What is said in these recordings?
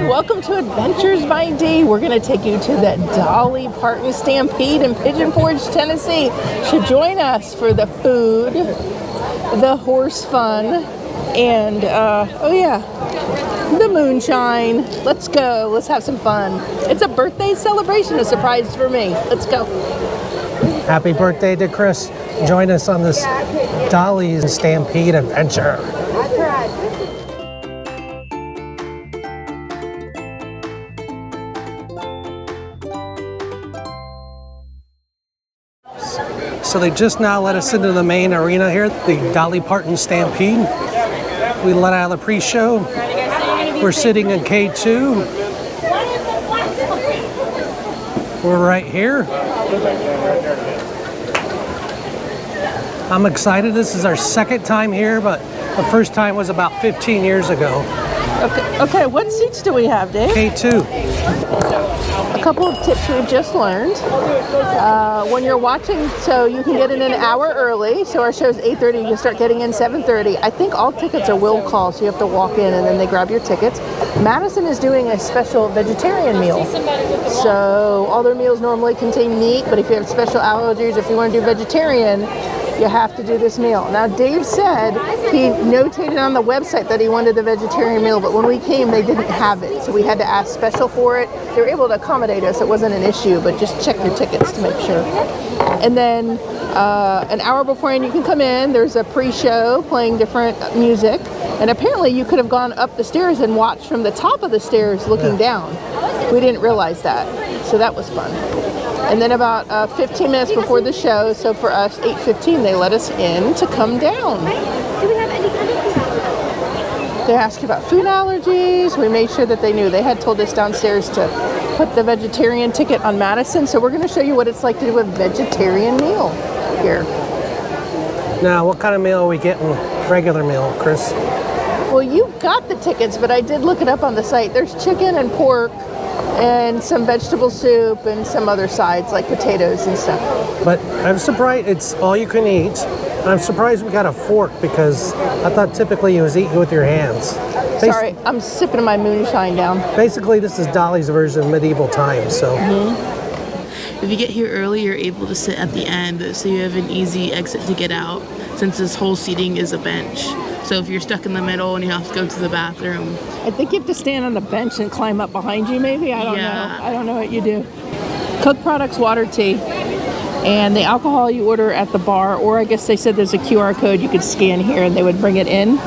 welcome to Adventures by D. We're going to take you to the Dolly Parton Stampede in Pigeon Forge, Tennessee. Should join us for the food, the horse fun, and oh yeah, the moonshine. Let's go. Let's have some fun. It's a birthday celebration, a surprise for me. Let's go. Happy birthday to Kris. Join us on this Dolly Stampede adventure. So they just now let us into the main arena here, the Dolly Parton Stampede. We let out of the pre-show. We're sitting in K2. We're right here. I'm excited. This is our second time here, but the first time was about 15 years ago. Okay, what seats do we have, Dave? K2. A couple of tips we've just learned. When you're watching, so you can get in an hour early. So our show's 8:30, you can start getting in 7:30. I think all tickets are will call, so you have to walk in and then they grab your tickets. Madison is doing a special vegetarian meal. So all their meals normally contain meat, but if you have special allergies, if you want to do vegetarian, you have to do this meal. Now, Dave said he notated on the website that he wanted the vegetarian meal, but when we came, they didn't have it. So we had to ask special for it. They were able to accommodate us. It wasn't an issue, but just check your tickets to make sure. And then an hour beforehand, you can come in. There's a pre-show playing different music. And apparently you could have gone up the stairs and watched from the top of the stairs looking down. We didn't realize that. So that was fun. And then about 15 minutes before the show, so for us, 8:15, they let us in to come down. Do we have any kind of food? They asked you about food allergies. We made sure that they knew. They had told us downstairs to put the vegetarian ticket on Madison, so we're going to show you what it's like to do a vegetarian meal here. Now, what kind of meal are we getting? Regular meal, Kris? Well, you got the tickets, but I did look it up on the site. There's chicken and pork and some vegetable soup and some other sides like potatoes and stuff. But I'm surprised it's all you can eat. I'm surprised we got a fork because I thought typically you was eating with your hands. Sorry, I'm sipping my moonshine down. Basically, this is Dolly's version of medieval times, so. If you get here early, you're able to sit at the end, so you have an easy exit to get out, since this whole seating is a bench. So if you're stuck in the middle and you have to go to the bathroom. I think you have to stand on the bench and climb up behind you, maybe? I don't know. I don't know what you do. Cook products, water, tea. And the alcohol you order at the bar, or I guess they said there's a QR code you could scan here and they would bring it in.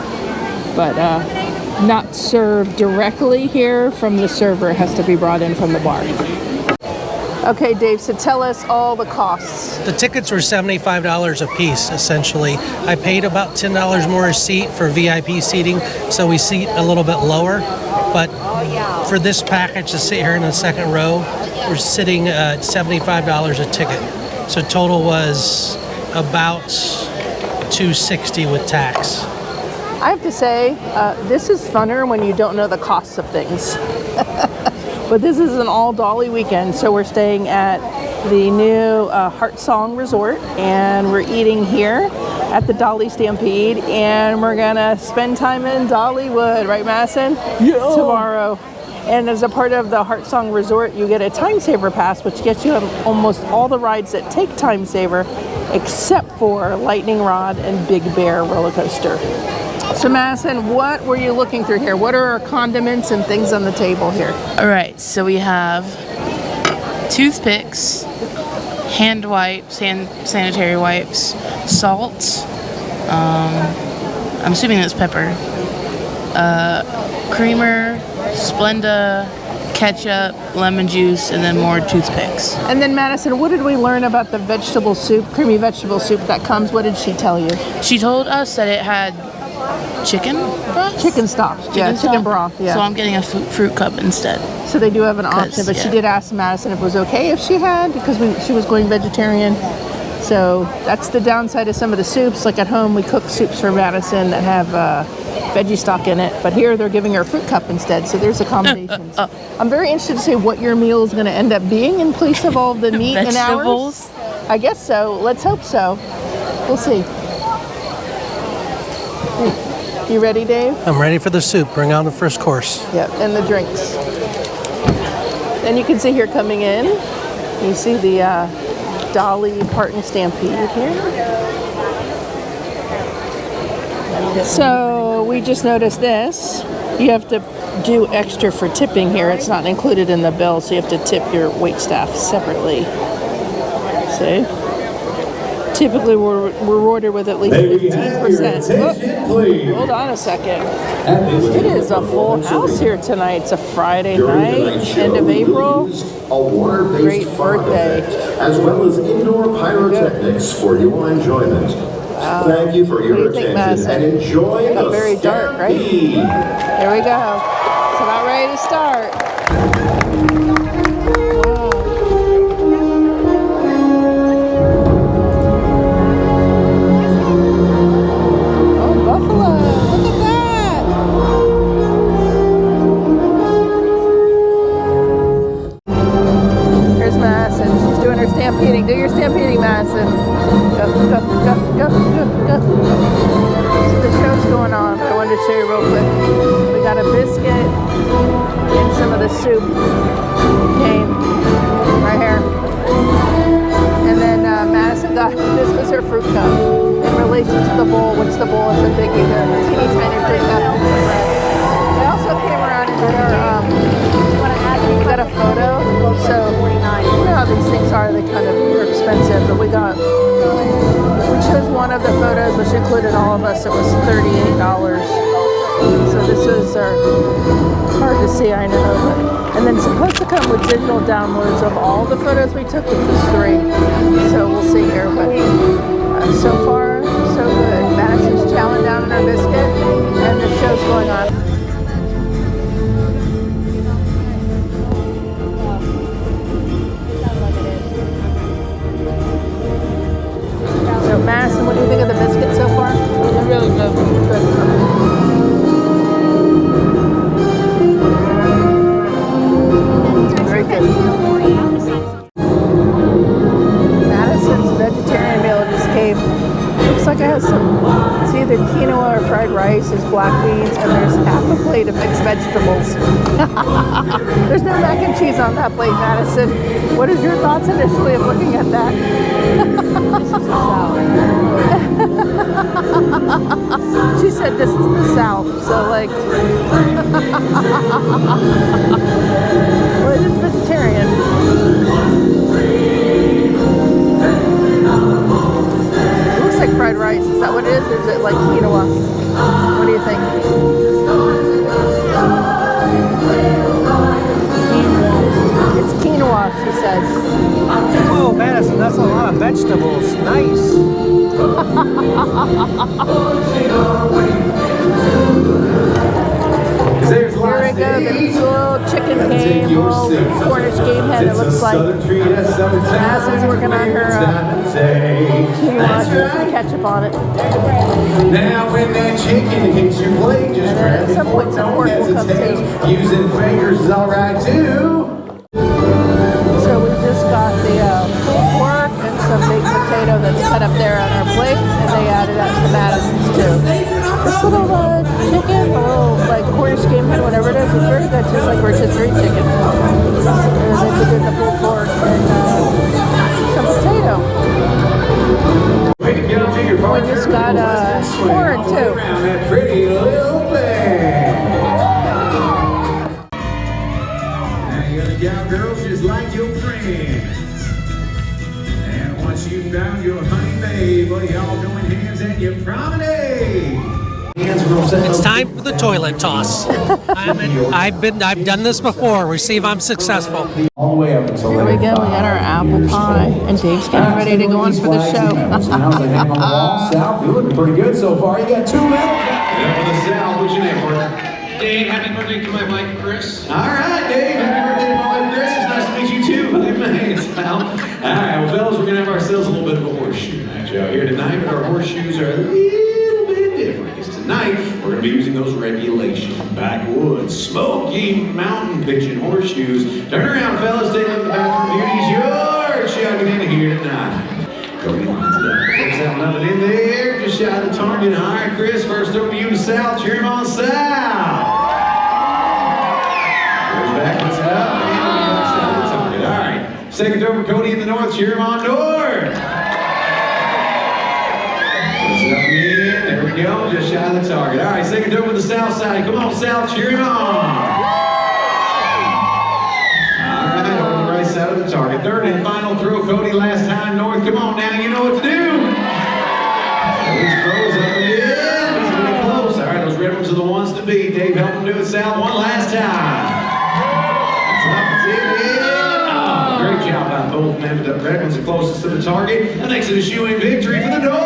But not served directly here from the server. It has to be brought in from the bar. Okay, Dave, so tell us all the costs. The tickets were $75 a piece, essentially. I paid about $10 more a seat for VIP seating, so we seat a little bit lower. But for this package to sit here in the second row, we're sitting at $75 a ticket. So total was about $260 with tax. I have to say, this is funner when you don't know the costs of things. But this is an all Dolly weekend, so we're staying at the new Heart Song Resort, and we're eating here at the Dolly Stampede, and we're gonna spend time in Dollywood, right, Madison? Yeah. Tomorrow. And as a part of the Heart Song Resort, you get a Time Saver Pass, which gets you on almost all the rides that take Time Saver, except for Lightning Rod and Big Bear roller coaster. So Madison, what were you looking through here? What are our condiments and things on the table here? All right, so we have toothpicks, hand wipes, sanitary wipes, salt, I'm assuming that's pepper, creamer, Splenda, ketchup, lemon juice, and then more toothpicks. And then Madison, what did we learn about the vegetable soup, creamy vegetable soup that comes? What did she tell you? She told us that it had chicken broth? Chicken stock. Chicken broth, yeah. So I'm getting a fruit cup instead. So they do have an option, but she did ask Madison if it was okay if she had, because she was going vegetarian. So that's the downside of some of the soups. Like at home, we cook soups for Madison that have veggie stock in it, but here they're giving her a fruit cup instead, so there's accommodations. I'm very interested to see what your meal is going to end up being in place of all the meat and ours. I guess so. Let's hope so. We'll see. You ready, Dave? I'm ready for the soup. Bring on the first course. Yep, and the drinks. And you can see here coming in, you see the Dolly Parton Stampede here. So we just noticed this. You have to do extra for tipping here. It's not included in the bill, so you have to tip your waitstaff separately. See? Typically, we're rewarded with at least 15%. Oh, hold on a second. It is a full house here tonight. It's a Friday night, end of April. Great birthday. As well as indoor pyrotechnics for your enjoyment. Thank you for your attention and enjoy the very dark, right? Here we go. It's about ready to start. Stampeding. Do your stampeding, Madison. Go, go, go, go, go, go. So the show's going on, but I wanted to show you real quick. We got a biscuit and some of the soup came right here. And then Madison got, this was her fruit cup. In relation to the bowl, which the bowl is a biggie, the teeny tiny fruit cup. They also came around and did our, we got a photo, so you know how these things are, they kind of are expensive, but we chose one of the photos which included all of us. It was $38. So this was it's hard to see, I know, but, and then it's supposed to come with digital downloads of all the photos we took, which was 3. So we'll see here, but so far so good. Madison's chowing down in our biscuit and the show's going on. Madison, what do you think of the biscuit so far? They're really good. Very good. Madison's vegetarian meal just came. Looks like it has it's either quinoa or fried rice, there's black beans, and there's half a plate of mixed vegetables. There's no mac and cheese on that plate, Madison. What is your thoughts initially of looking at that? She said this is the South, so like, well, it is vegetarian. It looks like fried rice. Is that what it is? Or is it like quinoa? What do you think? It's quinoa, she says. Oh, Madison, that's a lot of vegetables. Nice. Here we go, the little chicken came, little Cornish game hen, it looks like. Madison's working on her quinoa, she has some ketchup on it. Now when that chicken hits your plate, just grab at some point some pork will come too. Using fingers is alright too. So we just got the pulled pork and some baked potato that's cut up there on our plate, and they added that to Madison's too. This little chicken, a little like Cornish game hen, whatever it is very good. Tastes like rotisserie chicken. And then we did the pulled pork and some potato. We just got corn too. That pretty little thing. Now you got cowgirls just like your friends. And once you found your honey babe, well, y'all join hands and you promenade. It's time for the toilet toss. I've done this before. We see if I'm successful. All the way up until Here we go. We got our apple pie, and Dave's getting ready to go on for the show. Sal, you're looking pretty good so far. You got 2 medals. Yeah, for the Sal, what's your name, partner? Dave, happy birthday to my wife, Kris. All right, Dave. Happy birthday to my wife, Kris. It's nice to meet you too. Thanks, pal. All right, well, fellas, we're gonna have ourselves a little bit of a horseshoe match out here tonight, but our horseshoes are a little bit different. Because tonight we're gonna be using those regulation backwoods Smoky Mountain Pigeon horseshoes. Turn around, fellas. Take a look at the bathroom beauties. Yours. Chugging in here tonight. Go get into that. Put that nothing in there. just shy of the target. All right, Kris, first over to you to South. Cheer him on South. Goes backwards up, and just shy of the target. All right, second over Cody in the north. Cheer him on North. Puts it up again. There we go, just shy of the target. All right, second over the south side. Come on, South, cheer him on. Out of the target. Third and final throw, Cody last time north. Come on now, you know what to do. He's froze up again. He's getting close. All right, those red ones are the ones to beat. Dave helped him do it, South, one last time. That's it. Oh, great job by both men. The red ones are closest to the target. The next is a shoe-in victory for the North.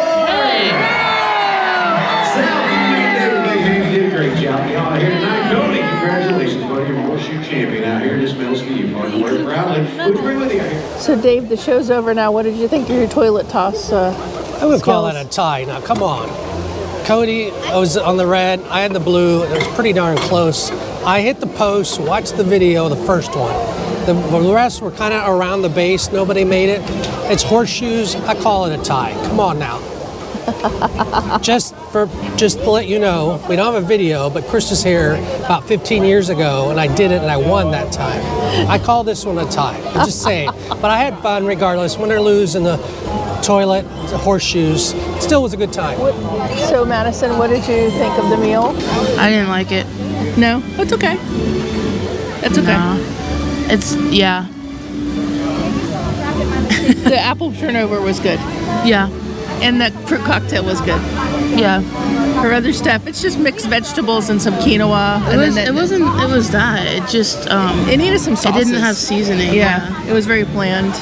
South, you made David Big Hand. You did a great job. You all here tonight. Cody, congratulations, buddy. You're a horseshoe champion out here. This medal's for you, partner. Wear it proudly. What'd you bring with you out here? So Dave, the show's over now. What did you think of your toilet toss? I would call that a tie. Now, come on. Cody, I was on the red. I had the blue. It was pretty darn close. I hit the post, watched the video, the first one. The rest were kind of around the base. Nobody made it. It's horseshoes. I call it a tie. Come on now. Just to let you know, we don't have a video, but Kris was here about 15 years ago, and I did it, and I won that time. I call this one a tie. I'm just saying. But I had fun regardless. Win or lose in the toilet, the horseshoes, still was a good time. So Madison, what did you think of the meal? I didn't like it. No, that's okay. That's okay. No. It's, yeah. The apple turnover was good. Yeah. And the fruit cocktail was good. Yeah. Her other stuff, it's just mixed vegetables and some quinoa. It was that. It just, it needed some sauces. It didn't have seasoning. Yeah. It was very bland.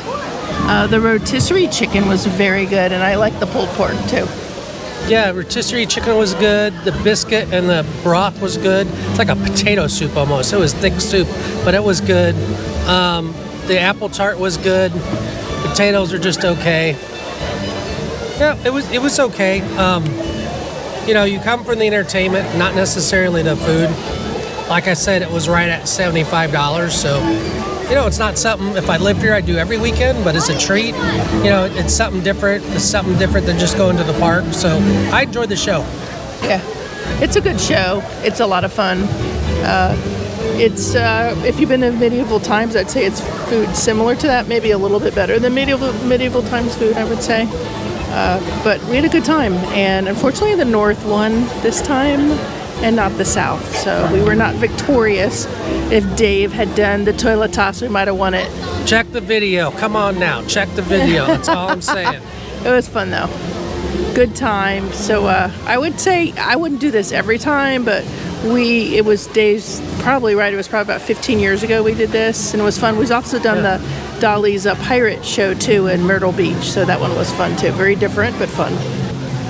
The rotisserie chicken was very good, and I like the pulled pork too. Yeah, rotisserie chicken was good. The biscuit and the broth was good. It's like a potato soup almost. It was thick soup, but it was good. The apple tart was good. Potatoes are just okay. Yeah, it was okay. You know, you come from the entertainment, not necessarily the food. Like I said, it was right at $75. So, you know, it's not something, if I lived here, I'd do every weekend, but it's a treat. You know, it's something different. It's something different than just going to the park. So I enjoyed the show. Yeah, it's a good show. It's a lot of fun. If you've been to medieval times, I'd say it's food similar to that, maybe a little bit better than medieval times food, I would say. But we had a good time, and unfortunately the North won this time and not the South, so we were not victorious. If Dave had done the toilet toss, we might have won it. Check the video. Come on now. Check the video. That's all I'm saying. It was fun though. Good time. So I would say I wouldn't do this every time, but it was Dave's probably right. It was probably about 15 years ago we did this, and it was fun. We've also done the Dolly's pirate show too in Myrtle Beach, so that one was fun too. Very different, but fun.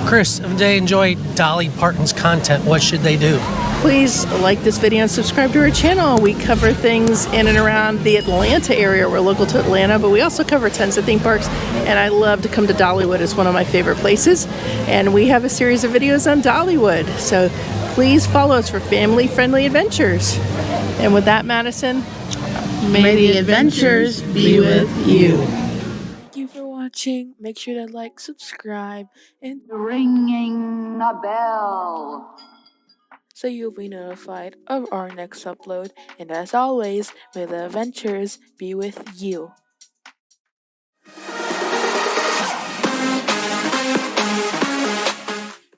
Kris, if they enjoy Dolly Parton's content, what should they do? Please like this video and subscribe to our channel. We cover things in and around the Atlanta area. We're local to Atlanta, but we also cover tons of theme parks, and I love to come to Dollywood. It's one of my favorite places, and we have a series of videos on Dollywood, so please follow us for family-friendly adventures. And with that, Madison, may the adventures be with you. Thank you for watching. Make sure to like, subscribe, and ringing a bell, so you'll be notified of our next upload. And as always, may the adventures be with you.